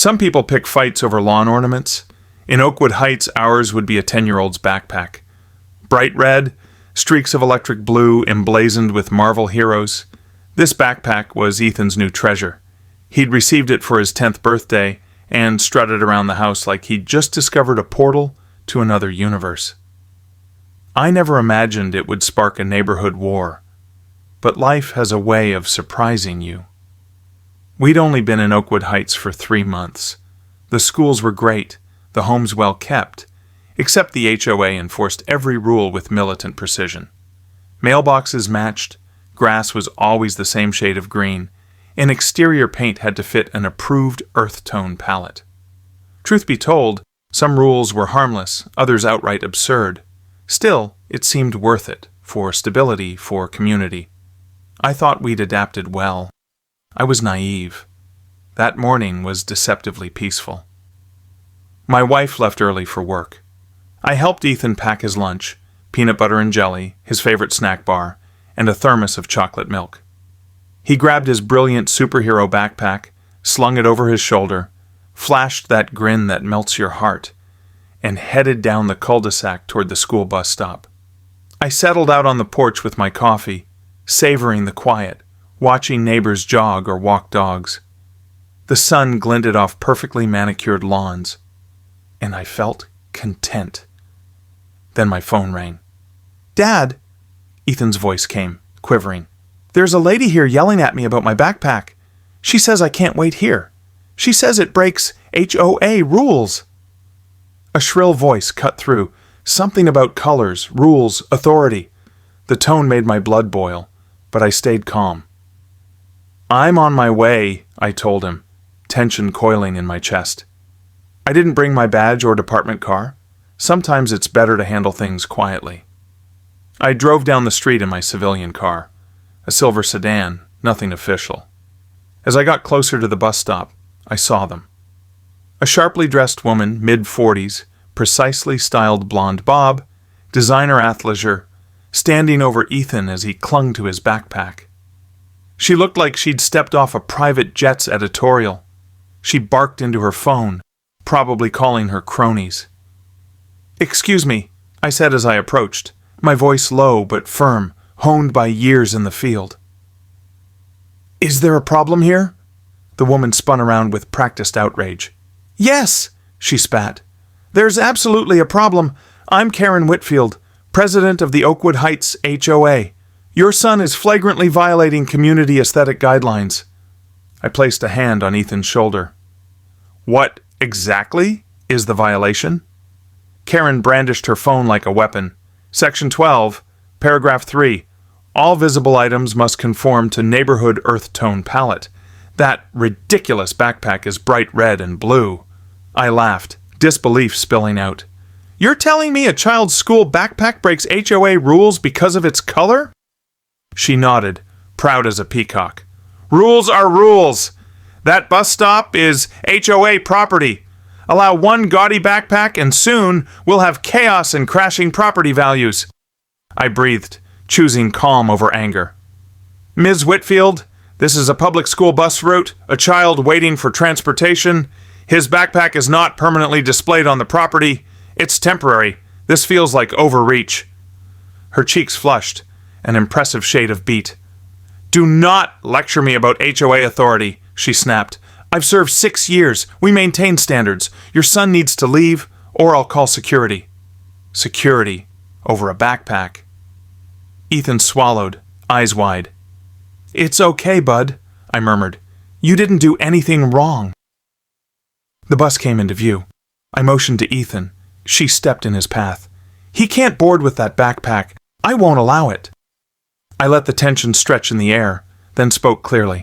Some people pick fights over lawn ornaments. In Oakwood Heights, ours would be a 10-year-old's backpack. Bright red, streaks of electric blue emblazoned with Marvel heroes. This backpack was Ethan's new treasure. He'd received it for his 10th birthday and strutted around the house like he'd just discovered a portal to another universe. I never imagined it would spark a neighborhood war, but life has a way of surprising you. We'd only been in Oakwood Heights for 3 months. The schools were great, the homes well kept, except the HOA enforced every rule with militant precision. Mailboxes matched, grass was always the same shade of green, and exterior paint had to fit an approved earth tone palette. Truth be told, some rules were harmless, others outright absurd. Still, it seemed worth it, for stability, for community. I thought we'd adapted well. I was naive. That morning was deceptively peaceful. My wife left early for work. I helped Ethan pack his lunch, peanut butter and jelly, his favorite snack bar, and a thermos of chocolate milk. He grabbed his brilliant superhero backpack, slung it over his shoulder, flashed that grin that melts your heart, and headed down the cul-de-sac toward the school bus stop. I settled out on the porch with my coffee, savoring the quiet, watching neighbors jog or walk dogs. The sun glinted off perfectly manicured lawns, and I felt content. Then my phone rang. "Dad," Ethan's voice came, quivering. "There's a lady here yelling at me about my backpack. She says I can't wait here. She says it breaks HOA rules." A shrill voice cut through, something about colors, rules, authority. The tone made my blood boil, but I stayed calm. "I'm on my way," I told him, tension coiling in my chest. I didn't bring my badge or department car. Sometimes it's better to handle things quietly. I drove down the street in my civilian car, a silver sedan, nothing official. As I got closer to the bus stop, I saw them. A sharply dressed woman, mid-40s, precisely styled blonde bob, designer athleisure, standing over Ethan as he clung to his backpack. She looked like she'd stepped off a private jet's editorial. She barked into her phone, probably calling her cronies. "Excuse me," I said as I approached, my voice low but firm, honed by years in the field. "Is there a problem here?" The woman spun around with practiced outrage. "Yes," she spat. "There's absolutely a problem. I'm Karen Whitfield, president of the Oakwood Heights HOA. Your son is flagrantly violating community aesthetic guidelines." I placed a hand on Ethan's shoulder. "What exactly is the violation?" Karen brandished her phone like a weapon. Section 12, paragraph 3. All visible items must conform to neighborhood earth tone palette. That ridiculous backpack is bright red and blue. I laughed, disbelief spilling out. "You're telling me a child's school backpack breaks HOA rules because of its color?" She nodded, proud as a peacock. "Rules are rules. That bus stop is HOA property. Allow one gaudy backpack and soon we'll have chaos and crashing property values." I breathed, choosing calm over anger. "Ms. Whitfield, this is a public school bus route, a child waiting for transportation. His backpack is not permanently displayed on the property. It's temporary. This feels like overreach." Her cheeks flushed, an impressive shade of beet. "Do not lecture me about HOA authority," she snapped. "I've served 6 years. We maintain standards. Your son needs to leave, or I'll call security." Security over a backpack. Ethan swallowed, eyes wide. "It's okay, bud," I murmured. "You didn't do anything wrong." The bus came into view. I motioned to Ethan. She stepped in his path. "He can't board with that backpack. I won't allow it." I let the tension stretch in the air, then spoke clearly.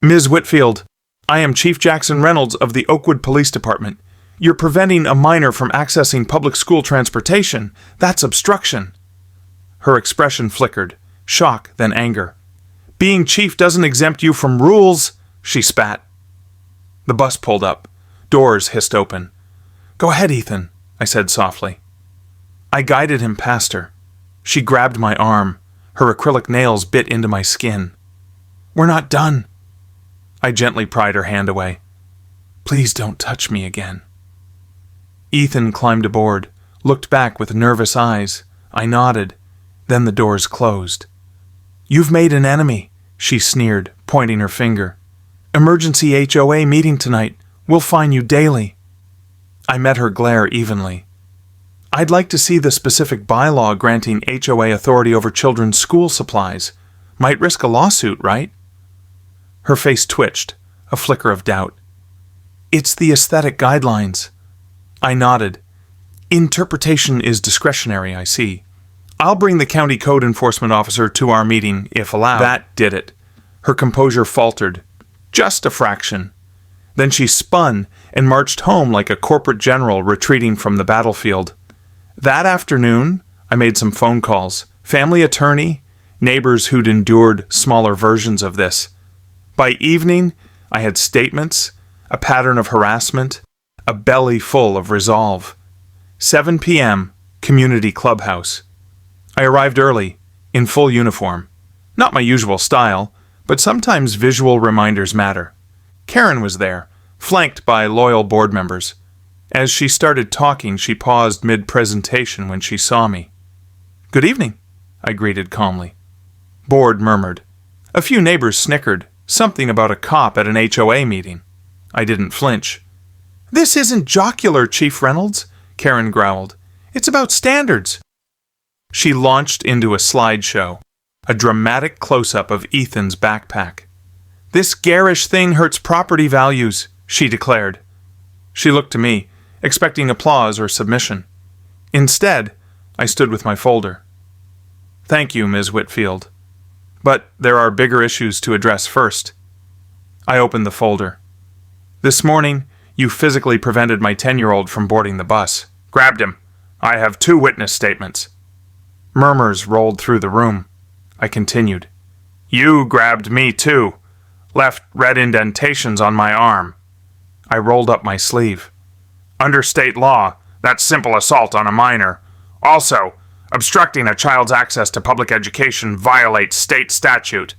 "Ms. Whitfield, I am Chief Jackson Reynolds of the Oakwood Police Department. You're preventing a minor from accessing public school transportation. That's obstruction." Her expression flickered, shock, then anger. "Being chief doesn't exempt you from rules," she spat. The bus pulled up. Doors hissed open. "Go ahead, Ethan," I said softly. I guided him past her. She grabbed my arm. Her acrylic nails bit into my skin. "We're not done." I gently pried her hand away. Please don't touch me again. Ethan climbed aboard, looked back with nervous eyes. I nodded. Then the doors closed. You've made an enemy, she sneered, pointing her finger. Emergency HOA meeting tonight. We'll fine you daily. I met her glare evenly. I'd like to see the specific bylaw granting HOA authority over children's school supplies. Might risk a lawsuit, right? Her face twitched, a flicker of doubt. It's the aesthetic guidelines. I nodded. Interpretation is discretionary, I see. I'll bring the county code enforcement officer to our meeting, if allowed. That did it. Her composure faltered. Just a fraction. Then she spun and marched home like a corporate general retreating from the battlefield. That afternoon, I made some phone calls. Family attorney, neighbors who'd endured smaller versions of this. By evening, I had statements, a pattern of harassment, a belly full of resolve. 7 p.m., community clubhouse. I arrived early, in full uniform. Not my usual style, but sometimes visual reminders matter. Karen was there, flanked by loyal board members. As she started talking, she paused mid-presentation when she saw me. Good evening, I greeted calmly. Board murmured. A few neighbors snickered, something about a cop at an HOA meeting. I didn't flinch. This isn't jocular, Chief Reynolds, Karen growled. It's about standards. She launched into a slideshow, a dramatic close-up of Ethan's backpack. This garish thing hurts property values, she declared. She looked to me, expecting applause or submission. Instead, I stood with my folder. Thank you, Ms. Whitfield. But there are bigger issues to address first. I opened the folder. This morning, you physically prevented my 10-year-old from boarding the bus. Grabbed him. I have 2 witness statements. Murmurs rolled through the room. I continued. You grabbed me too. Left red indentations on my arm. I rolled up my sleeve. Under state law, that's simple assault on a minor. Also, obstructing a child's access to public education violates state statute.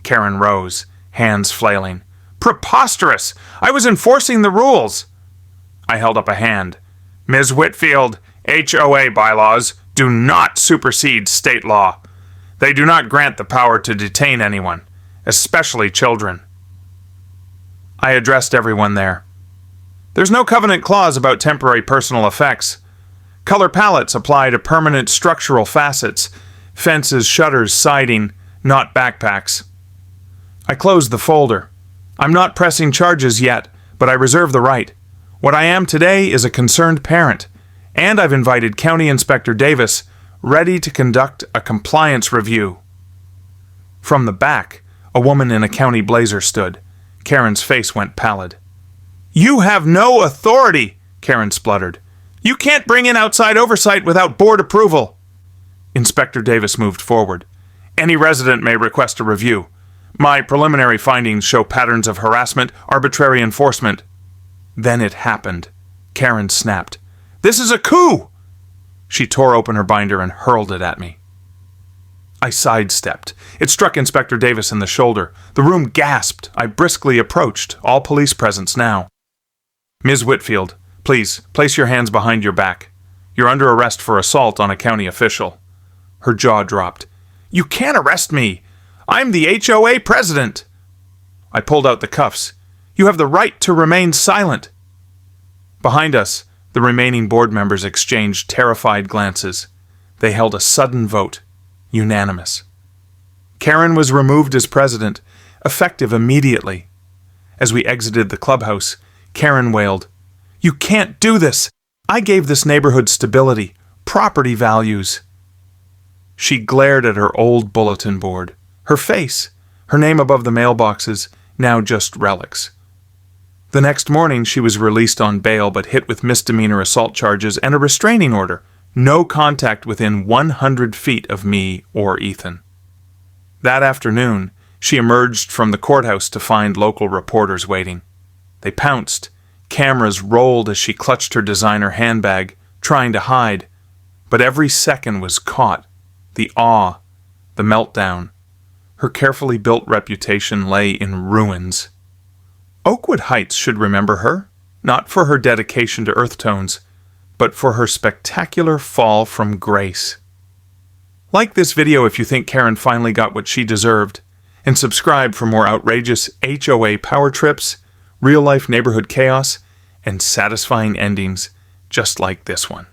Karen rose, hands flailing. Preposterous! I was enforcing the rules! I held up a hand. Ms. Whitfield, HOA bylaws do not supersede state law. They do not grant the power to detain anyone, especially children. I addressed everyone there. There's no covenant clause about temporary personal effects. Color palettes apply to permanent structural facets, fences, shutters, siding, not backpacks. I closed the folder. I'm not pressing charges yet, but I reserve the right. What I am today is a concerned parent, and I've invited County Inspector Davis, ready to conduct a compliance review. From the back, a woman in a county blazer stood. Karen's face went pallid. You have no authority, Karen spluttered. You can't bring in outside oversight without board approval. Inspector Davis moved forward. Any resident may request a review. My preliminary findings show patterns of harassment, arbitrary enforcement. Then it happened. Karen snapped. This is a coup! She tore open her binder and hurled it at me. I sidestepped. It struck Inspector Davis in the shoulder. The room gasped. I briskly approached, all police presence now. Ms. Whitfield, please, place your hands behind your back. You're under arrest for assault on a county official. Her jaw dropped. You can't arrest me! I'm the HOA president! I pulled out the cuffs. You have the right to remain silent. Behind us, the remaining board members exchanged terrified glances. They held a sudden vote. Unanimous. Karen was removed as president, effective immediately. As we exited the clubhouse, Karen wailed, You can't do this! I gave this neighborhood stability, property values. She glared at her old bulletin board. Her face, her name above the mailboxes, now just relics. The next morning she was released on bail but hit with misdemeanor assault charges and a restraining order. No contact within 100 feet of me or Ethan. That afternoon, she emerged from the courthouse to find local reporters waiting. They pounced. Cameras rolled as she clutched her designer handbag, trying to hide. But every second was caught. The awe, the meltdown. Her carefully built reputation lay in ruins. Oakwood Heights should remember her, not for her dedication to earth tones, but for her spectacular fall from grace. Like this video if you think Karen finally got what she deserved, and subscribe for more outrageous HOA power trips, real-life neighborhood chaos, and satisfying endings just like this one.